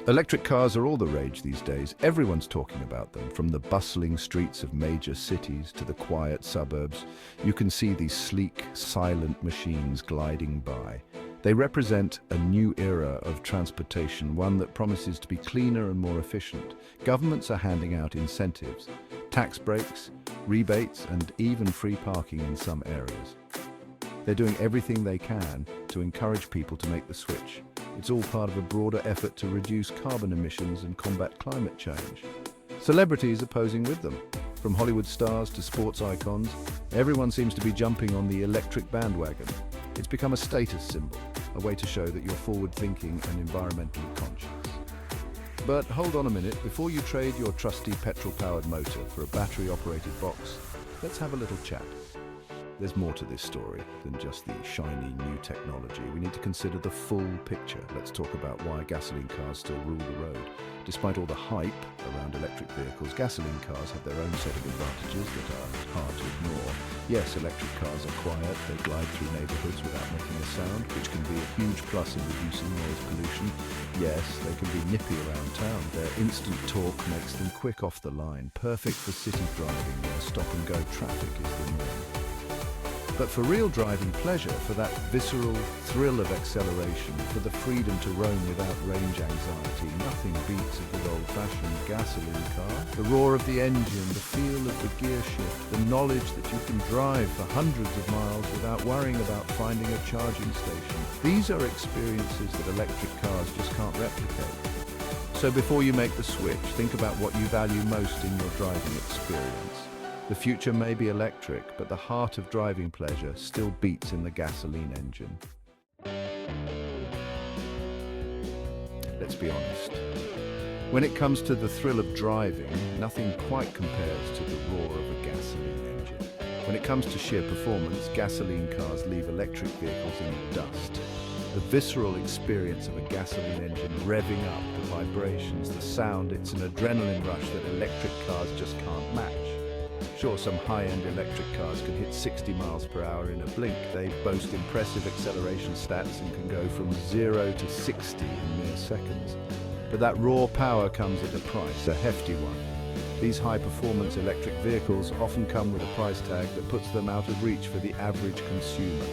Electric cars are all the rage these days. Everyone's talking about them, from the bustling streets of major cities to the quiet suburbs. You can see these sleek, silent machines gliding by. They represent a new era of transportation, one that promises to be cleaner and more efficient. Governments are handing out incentives, tax breaks, rebates, and even free parking in some areas. They're doing everything they can to encourage people to make the switch. It's all part of a broader effort to reduce carbon emissions and combat climate change. Celebrities are posing with them. From Hollywood stars to sports icons, everyone seems to be jumping on the electric bandwagon. It's become a status symbol, a way to show that you're forward-thinking and environmentally conscious. But hold on a minute, before you trade your trusty petrol-powered motor for a battery-operated box, let's have a little chat. There's more to this story than just the shiny new technology. We need to consider the full picture. Let's talk about why gasoline cars still rule the road. Despite all the hype around electric vehicles, gasoline cars have their own set of advantages that are hard to ignore. Yes, electric cars are quiet. They glide through neighborhoods without making a sound, which can be a huge plus in reducing noise pollution. Yes, they can be nippy around town. Their instant torque makes them quick off the line, perfect for city driving where stop-and-go traffic is the norm. But for real driving pleasure, for that visceral thrill of acceleration, for the freedom to roam without range anxiety, nothing beats a good old-fashioned gasoline car. The roar of the engine, the feel of the gear shift, the knowledge that you can drive for hundreds of miles without worrying about finding a charging station. These are experiences that electric cars just can't replicate. So before you make the switch, think about what you value most in your driving experience. The future may be electric, but the heart of driving pleasure still beats in the gasoline engine. Let's be honest. When it comes to the thrill of driving, nothing quite compares to the roar of a gasoline engine. When it comes to sheer performance, gasoline cars leave electric vehicles in the dust. The visceral experience of a gasoline engine revving up, the vibrations, the sound, it's an adrenaline rush that electric cars just can't match. Sure, some high-end electric cars can hit 60 miles per hour in a blink. They boast impressive acceleration stats and can go from 0 to 60 in mere seconds. But that raw power comes at a price, a hefty one. These high-performance electric vehicles often come with a price tag that puts them out of reach for the average consumer.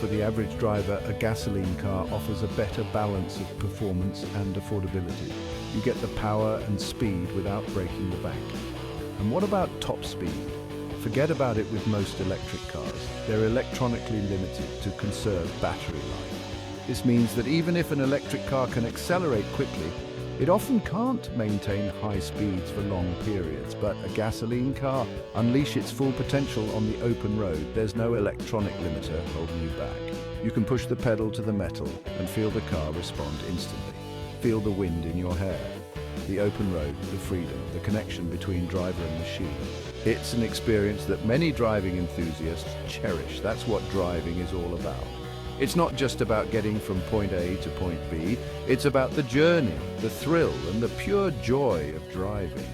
For the average driver, a gasoline car offers a better balance of performance and affordability. You get the power and speed without breaking the bank. And what about top speed? Forget about it with most electric cars. They're electronically limited to conserve battery life. This means that even if an electric car can accelerate quickly, it often can't maintain high speeds for long periods. But a gasoline car, unleash its full potential on the open road. There's no electronic limiter holding you back. You can push the pedal to the metal and feel the car respond instantly. Feel the wind in your hair. The open road, the freedom, the connection between driver and machine. It's an experience that many driving enthusiasts cherish. That's what driving is all about. It's not just about getting from point A to point B. It's about the journey, the thrill, and the pure joy of driving.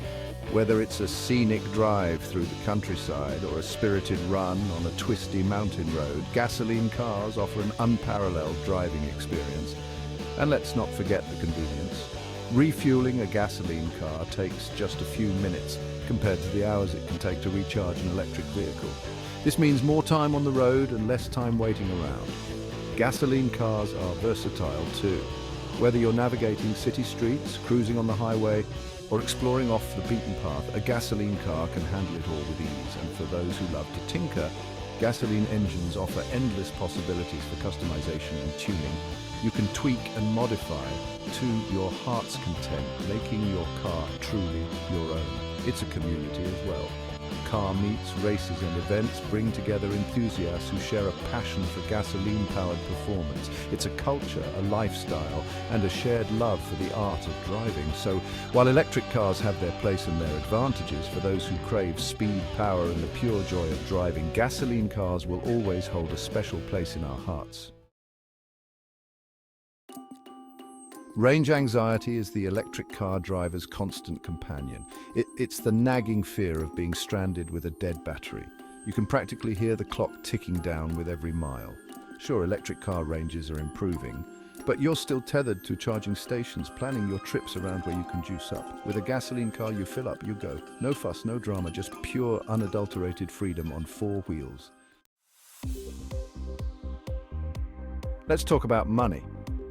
Whether it's a scenic drive through the countryside or a spirited run on a twisty mountain road, gasoline cars offer an unparalleled driving experience. And let's not forget the convenience. Refueling a gasoline car takes just a few minutes compared to the hours it can take to recharge an electric vehicle. This means more time on the road and less time waiting around. Gasoline cars are versatile too. Whether you're navigating city streets, cruising on the highway, or exploring off the beaten path, a gasoline car can handle it all with ease. And for those who love to tinker, gasoline engines offer endless possibilities for customization and tuning. You can tweak and modify to your heart's content, making your car truly your own. It's a community as well. Car meets, races and events bring together enthusiasts who share a passion for gasoline-powered performance. It's a culture, a lifestyle, and a shared love for the art of driving. So, while electric cars have their place and their advantages for those who crave speed, power, and the pure joy of driving, gasoline cars will always hold a special place in our hearts. Range anxiety is the electric car driver's constant companion. It's the nagging fear of being stranded with a dead battery. You can practically hear the clock ticking down with every mile. Sure, electric car ranges are improving, But you're still tethered to charging stations, planning your trips around where you can juice up. With a gasoline car, you fill up, you go. No fuss, no drama, just pure, unadulterated freedom on 4 wheels. Let's talk about money.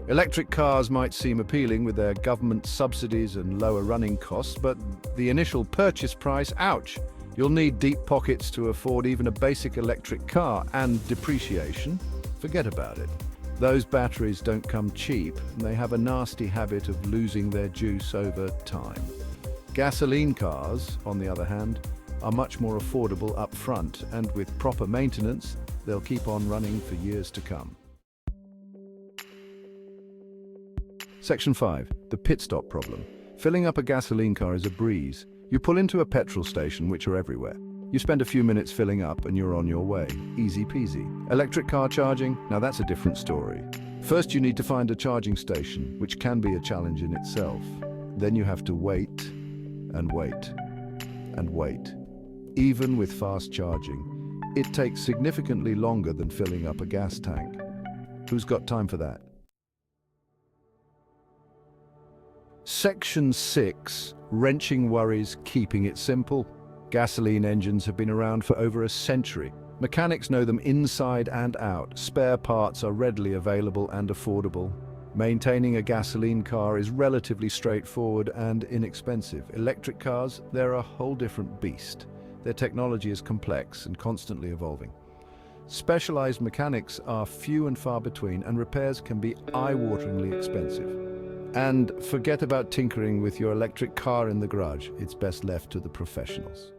Electric cars might seem appealing with their government subsidies and lower running costs, but the initial purchase price, ouch! You'll need deep pockets to afford even a basic electric car, and depreciation, forget about it. Those batteries don't come cheap, and they have a nasty habit of losing their juice over time. Gasoline cars, on the other hand, are much more affordable up front, and with proper maintenance, they'll keep on running for years to come. Section 5. The pit stop problem. Filling up a gasoline car is a breeze. You pull into a petrol station, which are everywhere. You spend a few minutes filling up and you're on your way. Easy peasy. Electric car charging? Now that's a different story. First you need to find a charging station, which can be a challenge in itself. Then you have to wait and wait and wait. Even with fast charging, it takes significantly longer than filling up a gas tank. Who's got time for that? Section 6. Wrenching worries, keeping it simple. Gasoline engines have been around for over a century. Mechanics know them inside and out. Spare parts are readily available and affordable. Maintaining a gasoline car is relatively straightforward and inexpensive. Electric cars, they're a whole different beast. Their technology is complex and constantly evolving. Specialized mechanics are few and far between, and repairs can be eye-wateringly expensive. And forget about tinkering with your electric car in the garage. It's best left to the professionals.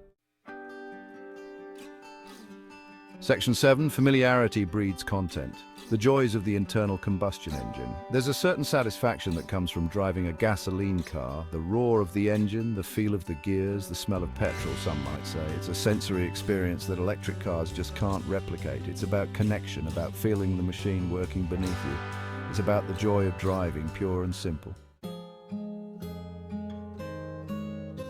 Section 7. Familiarity breeds content. The joys of the internal combustion engine. There's a certain satisfaction that comes from driving a gasoline car. The roar of the engine, the feel of the gears, the smell of petrol, some might say. It's a sensory experience that electric cars just can't replicate. It's about connection, about feeling the machine working beneath you. It's about the joy of driving, pure and simple.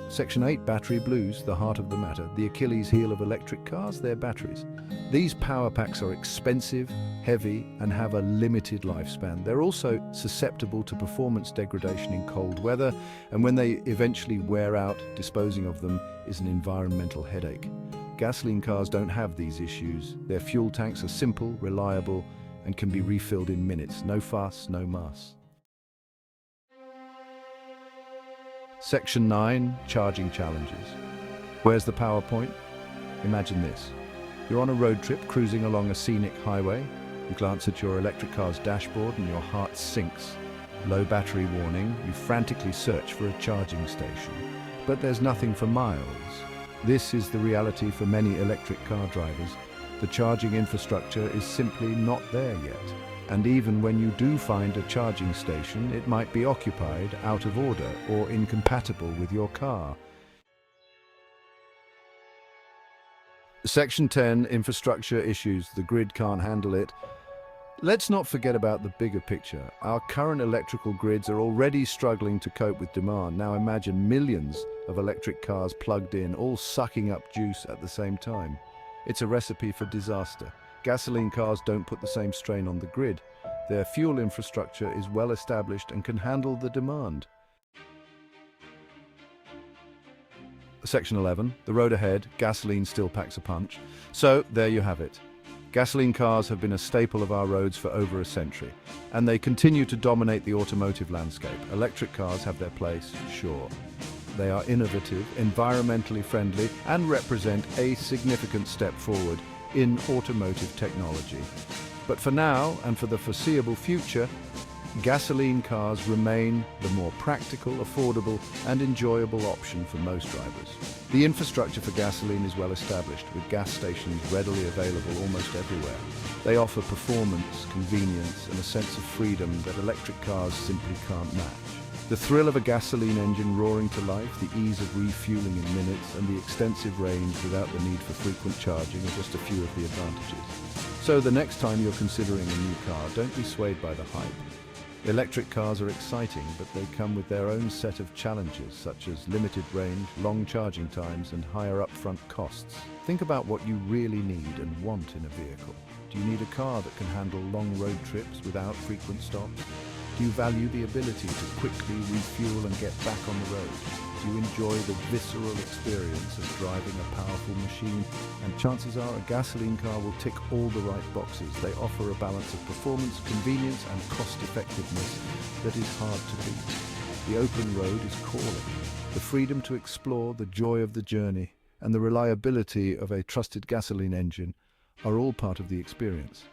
Section 8. Battery blues, the heart of the matter. The Achilles heel of electric cars, their batteries. These power packs are expensive, heavy, and have a limited lifespan. They're also susceptible to performance degradation in cold weather, and when they eventually wear out, disposing of them is an environmental headache. Gasoline cars don't have these issues. Their fuel tanks are simple, reliable, and can be refilled in minutes. No fuss, no muss. Section 9. Charging challenges. Where's the PowerPoint? Imagine this. You're on a road trip cruising along a scenic highway. You glance at your electric car's dashboard and your heart sinks. Low battery warning. You frantically search for a charging station. But there's nothing for miles. This is the reality for many electric car drivers. The charging infrastructure is simply not there yet. And even when you do find a charging station, it might be occupied, out of order, or incompatible with your car. Section 10. Infrastructure issues. The grid can't handle it. Let's not forget about the bigger picture. Our current electrical grids are already struggling to cope with demand. Now imagine millions of electric cars plugged in, all sucking up juice at the same time. It's a recipe for disaster. Gasoline cars don't put the same strain on the grid. Their fuel infrastructure is well established and can handle the demand. Section 11. The road ahead. Gasoline still packs a punch. So there you have it. Gasoline cars have been a staple of our roads for over a century, and they continue to dominate the automotive landscape. Electric cars have their place, sure. They are innovative, environmentally friendly, and represent a significant step forward in automotive technology. But for now, and for the foreseeable future, gasoline cars remain the more practical, affordable, and enjoyable option for most drivers. The infrastructure for gasoline is well established, with gas stations readily available almost everywhere. They offer performance, convenience, and a sense of freedom that electric cars simply can't match. The thrill of a gasoline engine roaring to life, the ease of refueling in minutes, and the extensive range without the need for frequent charging are just a few of the advantages. So the next time you're considering a new car, don't be swayed by the hype. Electric cars are exciting, but they come with their own set of challenges, such as limited range, long charging times, and higher upfront costs. Think about what you really need and want in a vehicle. Do you need a car that can handle long road trips without frequent stops? Do you value the ability to quickly refuel and get back on the road? Do you enjoy the visceral experience of driving a powerful machine? And chances are a gasoline car will tick all the right boxes. They offer a balance of performance, convenience and cost-effectiveness that is hard to beat. The open road is calling. The freedom to explore, the joy of the journey, and the reliability of a trusted gasoline engine are all part of the experience.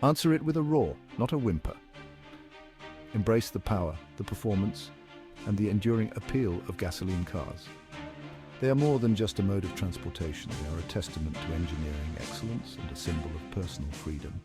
Answer it with a roar, not a whimper. Embrace the power, the performance, and the enduring appeal of gasoline cars. They are more than just a mode of transportation. They are a testament to engineering excellence and a symbol of personal freedom.